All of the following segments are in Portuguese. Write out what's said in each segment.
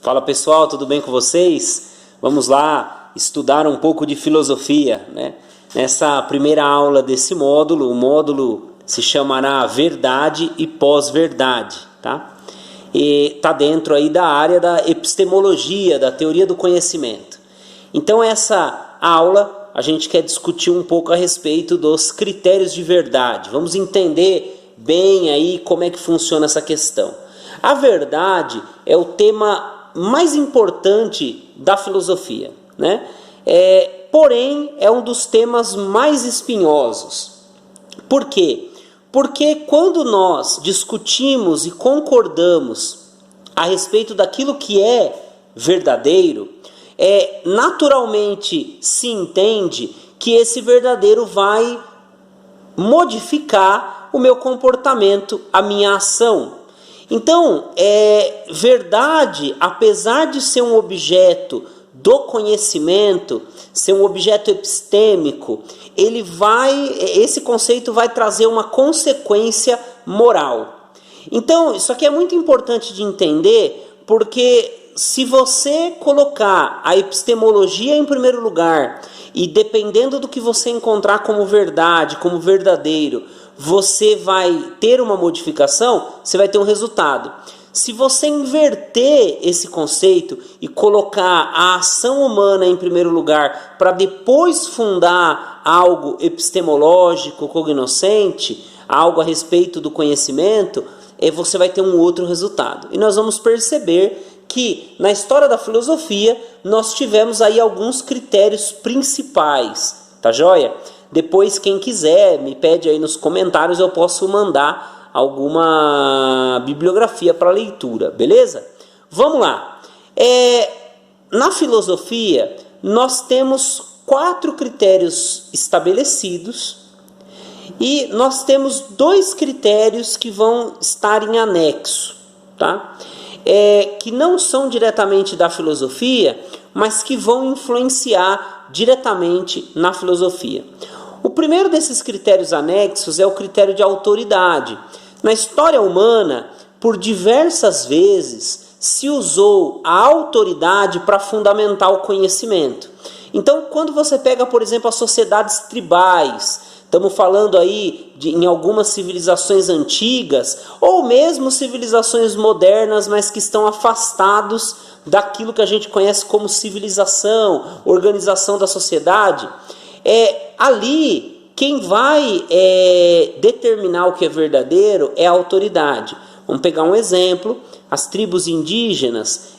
Fala pessoal, tudo bem com vocês? Vamos lá estudar um pouco de filosofia, né? Nessa primeira aula desse módulo, o módulo se chamará Verdade e Pós-Verdade, tá? E está dentro aí da área da epistemologia, da teoria do conhecimento. Então essa aula a gente quer discutir um pouco a respeito dos critérios de verdade. Vamos entender bem aí como é que funciona essa questão. A verdade é o tema mais importante da filosofia, né? Porém, é um dos temas mais espinhosos. Por quê? Porque quando nós discutimos e concordamos a respeito daquilo que é verdadeiro, naturalmente se entende que esse verdadeiro vai modificar o meu comportamento, a minha ação. Então, verdade, apesar de ser um objeto do conhecimento, ser um objeto epistêmico, esse conceito vai trazer uma consequência moral. Então, isso aqui é muito importante de entender, porque se você colocar a epistemologia em primeiro lugar, e dependendo do que você encontrar como verdade, como verdadeiro, você vai ter uma modificação, você vai ter um resultado. Se você inverter esse conceito e colocar a ação humana em primeiro lugar para depois fundar algo epistemológico, cognoscente, algo a respeito do conhecimento, você vai ter um outro resultado. E nós vamos perceber que na história da filosofia nós tivemos aí alguns critérios principais, tá joia? Depois, quem quiser, me pede aí nos comentários, eu posso mandar alguma bibliografia para leitura, beleza? Vamos lá. Na filosofia, nós temos 4 critérios estabelecidos e nós temos 2 critérios que vão estar em anexo, tá? Que não são diretamente da filosofia, mas que vão influenciar diretamente na filosofia. O primeiro desses critérios anexos é o critério de autoridade. Na história humana, por diversas vezes, se usou a autoridade para fundamentar o conhecimento. Então, quando você pega, por exemplo, as sociedades tribais, estamos falando aí em algumas civilizações antigas, ou mesmo civilizações modernas, mas que estão afastados daquilo que a gente conhece como civilização, organização da sociedade. Ali, quem vai determinar o que é verdadeiro é a autoridade. Vamos pegar um exemplo, as tribos indígenas,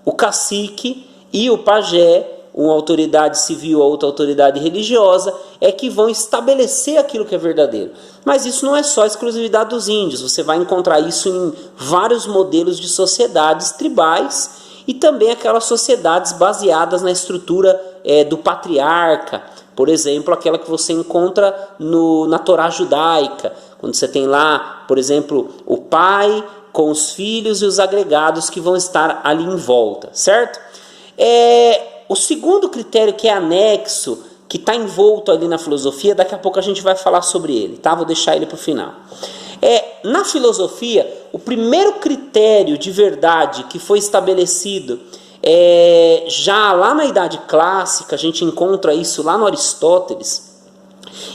o cacique e o pajé, uma autoridade civil, a outra autoridade religiosa, que vão estabelecer aquilo que é verdadeiro. Mas isso não é só exclusividade dos índios, você vai encontrar isso em vários modelos de sociedades tribais e também aquelas sociedades baseadas na estrutura do patriarca, por exemplo, aquela que você encontra na Torá judaica, quando você tem lá, por exemplo, o pai com os filhos e os agregados que vão estar ali em volta, certo? O segundo critério, que é anexo, que está envolto ali na filosofia, daqui a pouco a gente vai falar sobre ele, tá? Vou deixar ele para o final. Na filosofia, o primeiro critério de verdade que foi estabelecido já lá na Idade Clássica, a gente encontra isso lá no Aristóteles,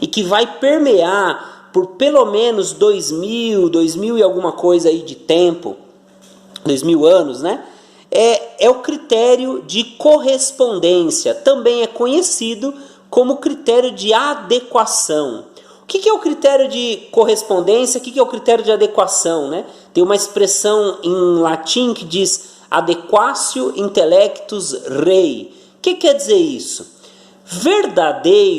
e que vai permear por pelo menos 2000 e alguma coisa aí de tempo, 2000 anos, né? É o critério de correspondência, também é conhecido como critério de adequação. O que é o critério de correspondência? O que é o critério de adequação, né? Tem uma expressão em latim que diz adequatio intellectus rei. O que quer dizer isso? Verdade,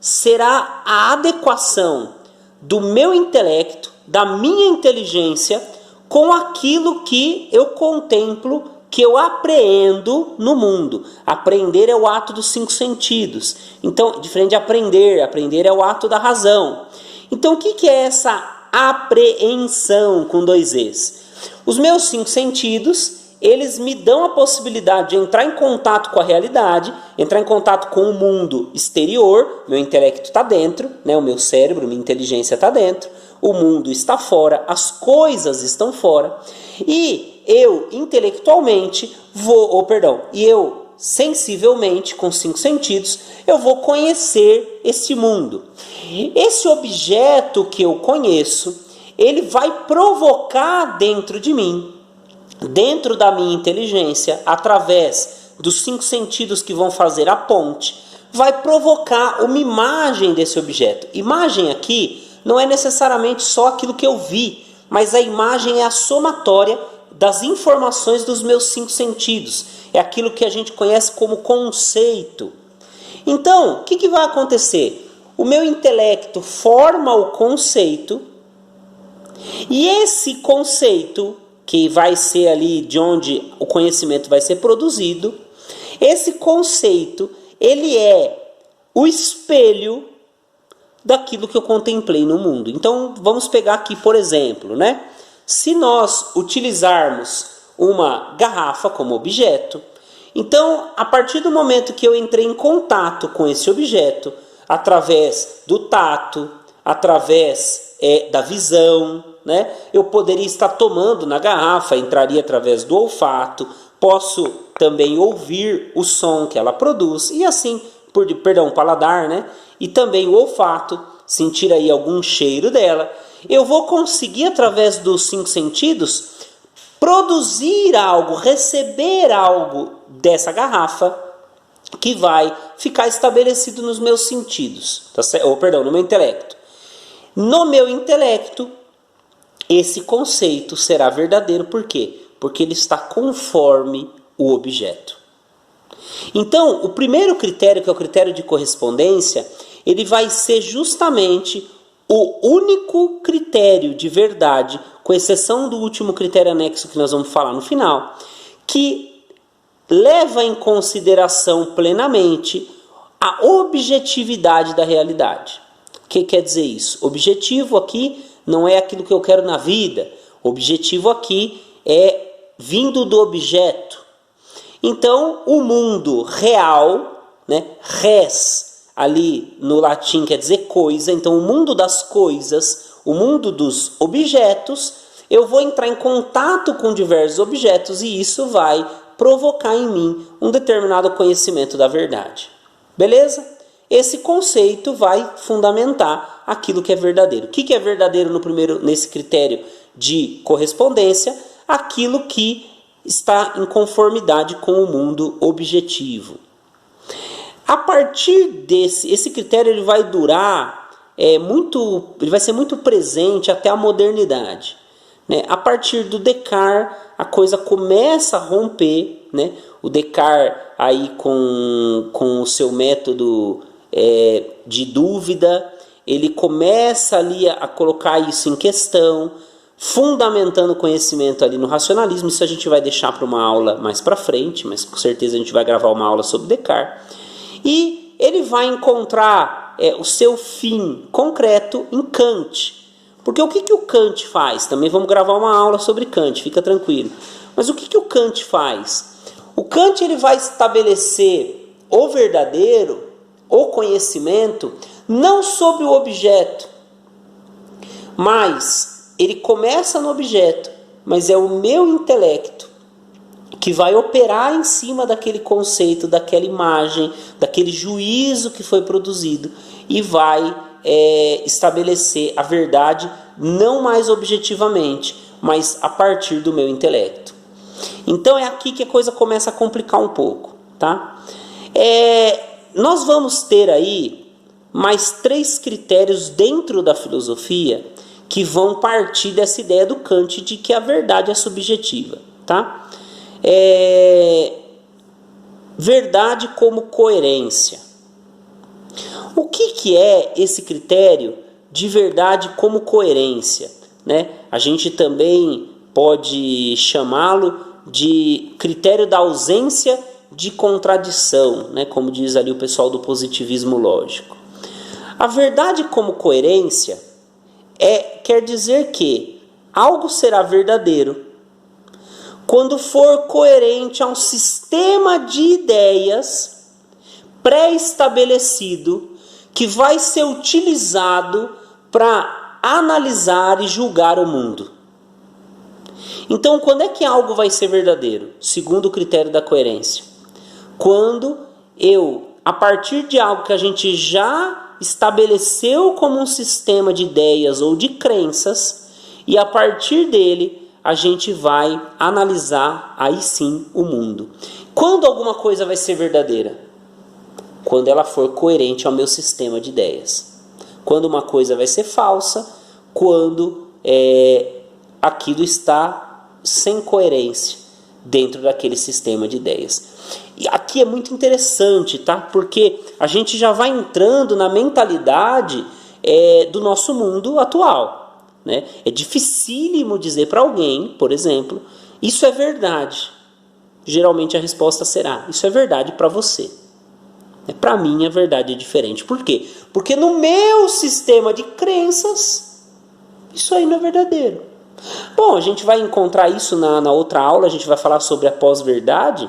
será a adequação do meu intelecto, da minha inteligência, com aquilo que eu contemplo, que eu apreendo no mundo. Apreender é o ato dos 5 sentidos. Então, diferente de aprender é o ato da razão. Então, o que é essa apreensão com 2 Es? Os meus 5 sentidos, eles me dão a possibilidade de entrar em contato com a realidade, entrar em contato com o mundo exterior, meu intelecto está dentro, né? O meu cérebro, minha inteligência está dentro, o mundo está fora, as coisas estão fora, e eu intelectualmente eu sensivelmente, com 5 sentidos, eu vou conhecer esse mundo. Esse objeto que eu conheço, ele vai provocar dentro de mim, dentro da minha inteligência, através dos 5 sentidos que vão fazer a ponte, vai provocar uma imagem desse objeto. Imagem aqui não é necessariamente só aquilo que eu vi, mas a imagem é a somatória das informações dos meus 5 sentidos. É aquilo que a gente conhece como conceito. Então, o que vai acontecer? O meu intelecto forma o conceito, e esse conceito, que vai ser ali de onde o conhecimento vai ser produzido, esse conceito, ele é o espelho daquilo que eu contemplei no mundo. Então, vamos pegar aqui, por exemplo, né? Se nós utilizarmos uma garrafa como objeto, então, a partir do momento que eu entrei em contato com esse objeto, através do tato, através da visão, né? Eu poderia estar tomando na garrafa, entraria através do olfato, posso também ouvir o som que ela produz, e assim, paladar, né? E também o olfato, sentir aí algum cheiro dela. Eu vou conseguir, através dos 5 sentidos, produzir algo, receber algo dessa garrafa que vai ficar estabelecido nos meus sentidos, tá certo? No meu intelecto. No meu intelecto, esse conceito será verdadeiro, por quê? Porque ele está conforme o objeto. Então, o primeiro critério, que é o critério de correspondência, ele vai ser justamente o único critério de verdade, com exceção do último critério anexo que nós vamos falar no final, que leva em consideração plenamente a objetividade da realidade. O que quer dizer isso? Objetivo aqui não é aquilo que eu quero na vida. Objetivo aqui é vindo do objeto. Então, o mundo real, né, res, ali no latim quer dizer coisa, então o mundo das coisas, o mundo dos objetos, eu vou entrar em contato com diversos objetos e isso vai provocar em mim um determinado conhecimento da verdade. Beleza? Esse conceito vai fundamentar aquilo que é verdadeiro. O que é verdadeiro nesse critério de correspondência? Aquilo que está em conformidade com o mundo objetivo. A partir esse critério ele vai durar ele vai ser muito presente até a modernidade, né? A partir do Descartes a coisa começa a romper, né? O Descartes aí com o seu método de dúvida, ele começa ali a colocar isso em questão, fundamentando o conhecimento ali no racionalismo. Isso a gente vai deixar para uma aula mais para frente, mas com certeza a gente vai gravar uma aula sobre Descartes. E ele vai encontrar o seu fim concreto em Kant. Porque o que o Kant faz? Também vamos gravar uma aula sobre Kant, fica tranquilo. Mas o que o Kant faz? O Kant ele vai estabelecer o verdadeiro, o conhecimento, não sobre o objeto, mas ele começa no objeto, mas é o meu intelecto que vai operar em cima daquele conceito, daquela imagem, daquele juízo que foi produzido e vai estabelecer a verdade não mais objetivamente, mas a partir do meu intelecto. Então é aqui que a coisa começa a complicar um pouco, tá? Nós vamos ter aí mais 3 critérios dentro da filosofia que vão partir dessa ideia do Kant de que a verdade é subjetiva, tá? Verdade como coerência. O que é esse critério de verdade como coerência, né? A gente também pode chamá-lo de critério da ausência de contradição, né? Como diz ali o pessoal do positivismo lógico. A verdade como coerência quer dizer que algo será verdadeiro quando for coerente a um sistema de ideias pré-estabelecido que vai ser utilizado para analisar e julgar o mundo. Então, quando é que algo vai ser verdadeiro? Segundo o critério da coerência. Quando eu, a partir de algo que a gente já estabeleceu como um sistema de ideias ou de crenças, e a partir dele a gente vai analisar aí sim o mundo. Quando alguma coisa vai ser verdadeira? Quando ela for coerente ao meu sistema de ideias. Quando uma coisa vai ser falsa? Quando aquilo está sem coerência dentro daquele sistema de ideias. E aqui é muito interessante, tá? Porque a gente já vai entrando na mentalidade do nosso mundo atual, né? É dificílimo dizer para alguém, por exemplo, isso é verdade. Geralmente a resposta será, isso é verdade para você. Para mim a verdade é diferente. Por quê? Porque no meu sistema de crenças, isso aí não é verdadeiro. Bom, a gente vai encontrar isso na outra aula, a gente vai falar sobre a pós-verdade.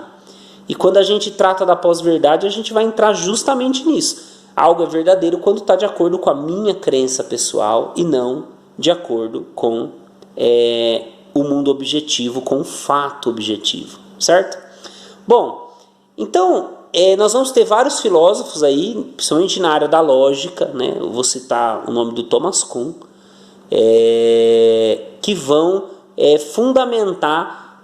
E quando a gente trata da pós-verdade, a gente vai entrar justamente nisso. Algo é verdadeiro quando está de acordo com a minha crença pessoal e não de acordo com o mundo objetivo, com o fato objetivo, certo? Bom, então nós vamos ter vários filósofos aí, principalmente na área da lógica, né? Eu vou citar o nome do Thomas Kuhn, que vão fundamentar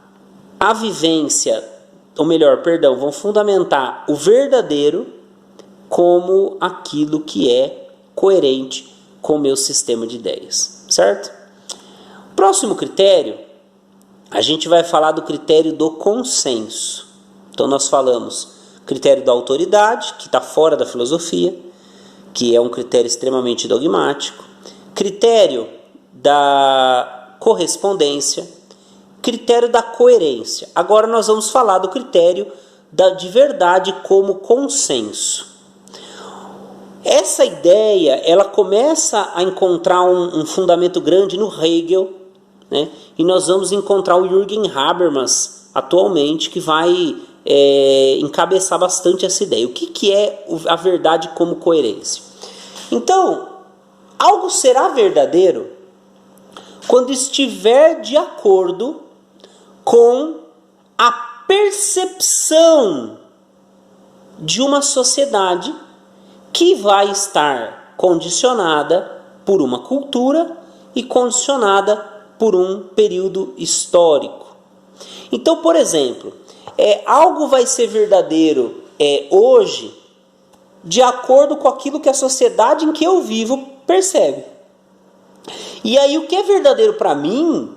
a vivência, ou melhor, perdão, vão fundamentar o verdadeiro como aquilo que é coerente com o meu sistema de ideias, certo? Próximo critério, a gente vai falar do critério do consenso. Então nós falamos critério da autoridade, que está fora da filosofia, que é um critério extremamente dogmático, critério da correspondência, critério da coerência. Agora nós vamos falar do critério de verdade como consenso. Essa ideia, ela começa a encontrar um fundamento grande no Hegel, né? E nós vamos encontrar o Jürgen Habermas atualmente, que vai encabeçar bastante essa ideia. O que é a verdade como coerência? Então, algo será verdadeiro quando estiver de acordo com a percepção de uma sociedade que vai estar condicionada por uma cultura e condicionada por um período histórico. Então, por exemplo, algo vai ser verdadeiro hoje de acordo com aquilo que a sociedade em que eu vivo percebe. E aí o que é verdadeiro para mim,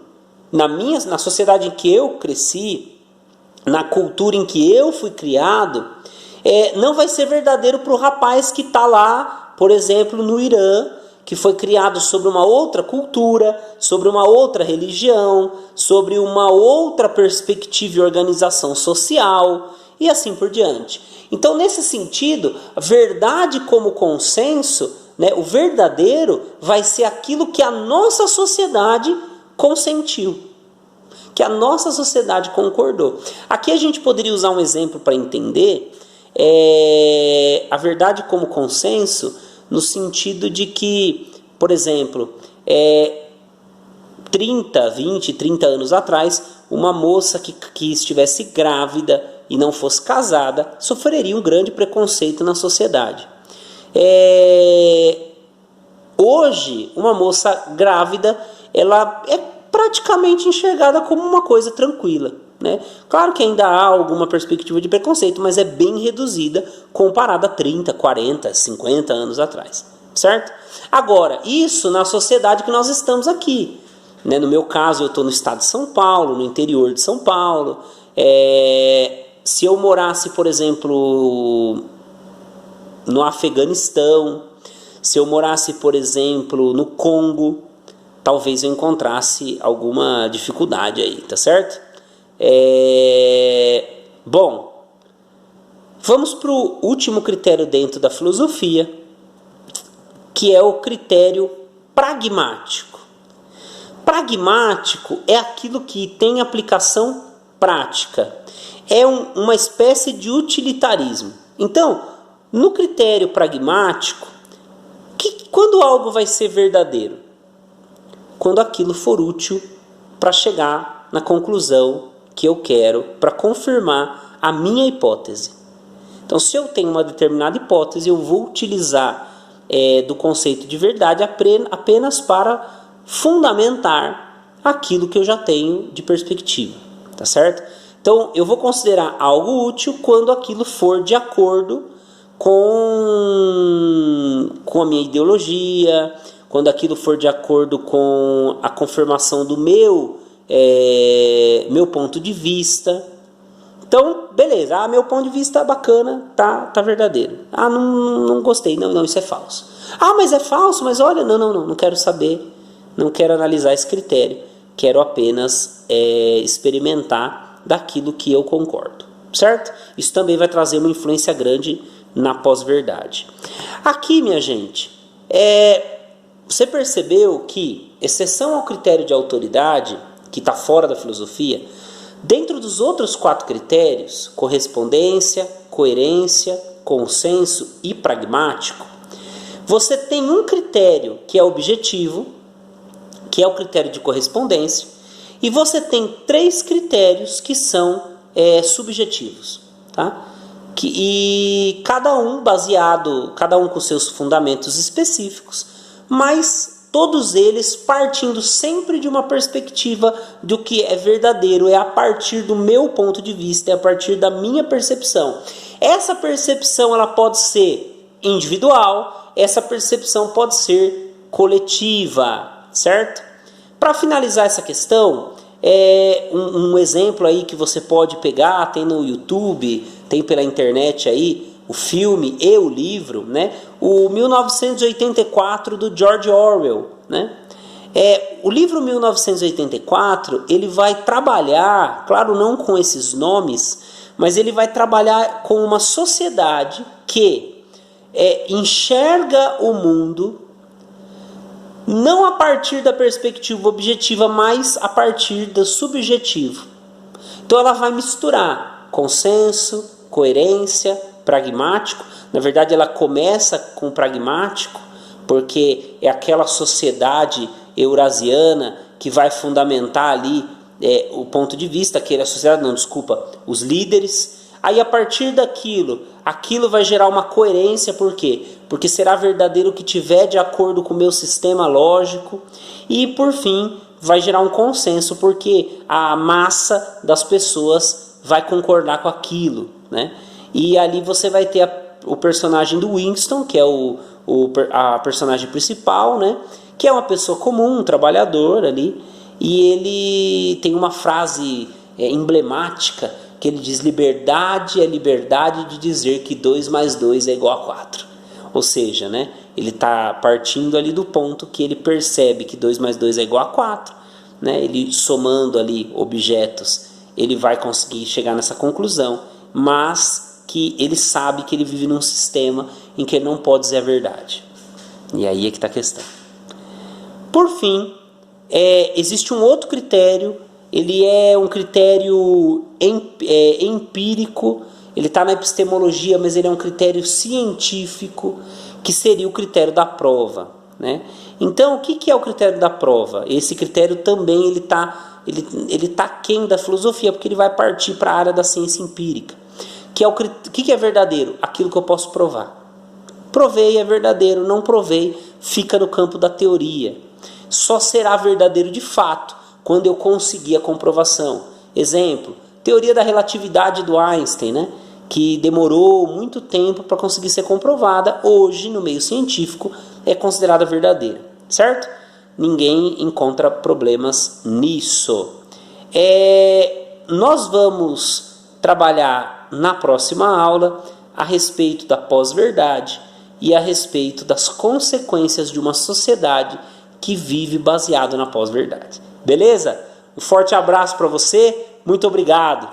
na sociedade em que eu cresci, na cultura em que eu fui criado, não vai ser verdadeiro para o rapaz que está lá, por exemplo, no Irã, que foi criado sobre uma outra cultura, sobre uma outra religião, sobre uma outra perspectiva e organização social, e assim por diante. Então, nesse sentido, a verdade como consenso, né, o verdadeiro vai ser aquilo que a nossa sociedade consentiu, que a nossa sociedade concordou. Aqui a gente poderia usar um exemplo para entender a verdade como consenso, no sentido de que, por exemplo, 20, 30 anos atrás, uma moça que estivesse grávida e não fosse casada, sofreria um grande preconceito na sociedade. Hoje, uma moça grávida, ela é praticamente enxergada como uma coisa tranquila, né? Claro que ainda há alguma perspectiva de preconceito, mas é bem reduzida comparada a 30, 40, 50 anos atrás, certo? Agora, isso na sociedade que nós estamos aqui, né? No meu caso, eu estou no estado de São Paulo, no interior de São Paulo. Se eu morasse, por exemplo, no Afeganistão, se eu morasse, por exemplo, no Congo, talvez eu encontrasse alguma dificuldade aí, tá certo? Bom, vamos para o último critério dentro da filosofia, que é o critério pragmático. Pragmático é aquilo que tem aplicação prática, uma espécie de utilitarismo. Então, no critério pragmático, quando algo vai ser verdadeiro? quando aquilo for útil para chegar na conclusão que eu quero, para confirmar a minha hipótese. Então, se eu tenho uma determinada hipótese, eu vou utilizar do conceito de verdade apenas para fundamentar aquilo que eu já tenho de perspectiva, tá certo? Então, eu vou considerar algo útil quando aquilo for de acordo com a minha ideologia, quando aquilo for de acordo com a confirmação do meu ponto de vista. Então, beleza, meu ponto de vista é bacana, tá verdadeiro. Não gostei, não, isso é falso. Mas é falso, mas olha, não quero saber, não quero analisar esse critério, quero apenas experimentar daquilo que eu concordo, certo? Isso também vai trazer uma influência grande na pós-verdade. Aqui, minha gente, você percebeu que, exceção ao critério de autoridade, que está fora da filosofia, dentro dos outros 4 critérios, correspondência, coerência, consenso e pragmático, você tem um critério que é objetivo, que é o critério de correspondência, e você tem 3 critérios que são subjetivos, tá? E cada um com seus fundamentos específicos, mas todos eles partindo sempre de uma perspectiva do que é verdadeiro, é a partir do meu ponto de vista, é a partir da minha percepção. Essa percepção ela pode ser individual, essa percepção pode ser coletiva, certo? Para finalizar essa questão, um exemplo aí que você pode pegar, tem no YouTube, tem pela internet aí, o filme e o livro, né? O 1984 do George Orwell, né? O livro 1984, ele vai trabalhar, claro, não com esses nomes, mas ele vai trabalhar com uma sociedade que enxerga o mundo não a partir da perspectiva objetiva, mas a partir do subjetivo. Então ela vai misturar consenso, coerência, pragmático. Na verdade ela começa com pragmático, porque é aquela sociedade eurasiana que vai fundamentar ali o ponto de vista, os líderes. Aí a partir daquilo, aquilo vai gerar uma coerência, por quê? Porque será verdadeiro o que tiver de acordo com o meu sistema lógico. E por fim, vai gerar um consenso, porque a massa das pessoas vai concordar com aquilo, né? E ali você vai ter o personagem do Winston, que é a personagem principal, né? Que é uma pessoa comum, um trabalhador ali. E ele tem uma frase emblemática, que ele diz: liberdade é liberdade de dizer que 2 mais 2 é igual a 4. Ou seja, né, ele está partindo ali do ponto que ele percebe que 2 mais 2 é igual a 4. Né, ele somando ali objetos, ele vai conseguir chegar nessa conclusão, mas que ele sabe que ele vive num sistema em que ele não pode dizer a verdade. E aí é que está a questão. Por fim, existe um outro critério. Ele é um critério empírico, ele está na epistemologia, mas ele é um critério científico, que seria o critério da prova, né? Então, o que é o critério da prova? Esse critério também ele tá aquém da filosofia, porque ele vai partir para a área da ciência empírica. O que é verdadeiro? Aquilo que eu posso provar. Provei, é verdadeiro. Não provei, fica no campo da teoria. Só será verdadeiro de fato quando eu conseguir a comprovação. Exemplo, teoria da relatividade do Einstein, né? Que demorou muito tempo para conseguir ser comprovada. Hoje, no meio científico, é considerada verdadeira, certo? Ninguém encontra problemas nisso. Nós vamos trabalhar na próxima aula a respeito da pós-verdade e a respeito das consequências de uma sociedade que vive baseado na pós-verdade. Beleza? Um forte abraço para você, muito obrigado!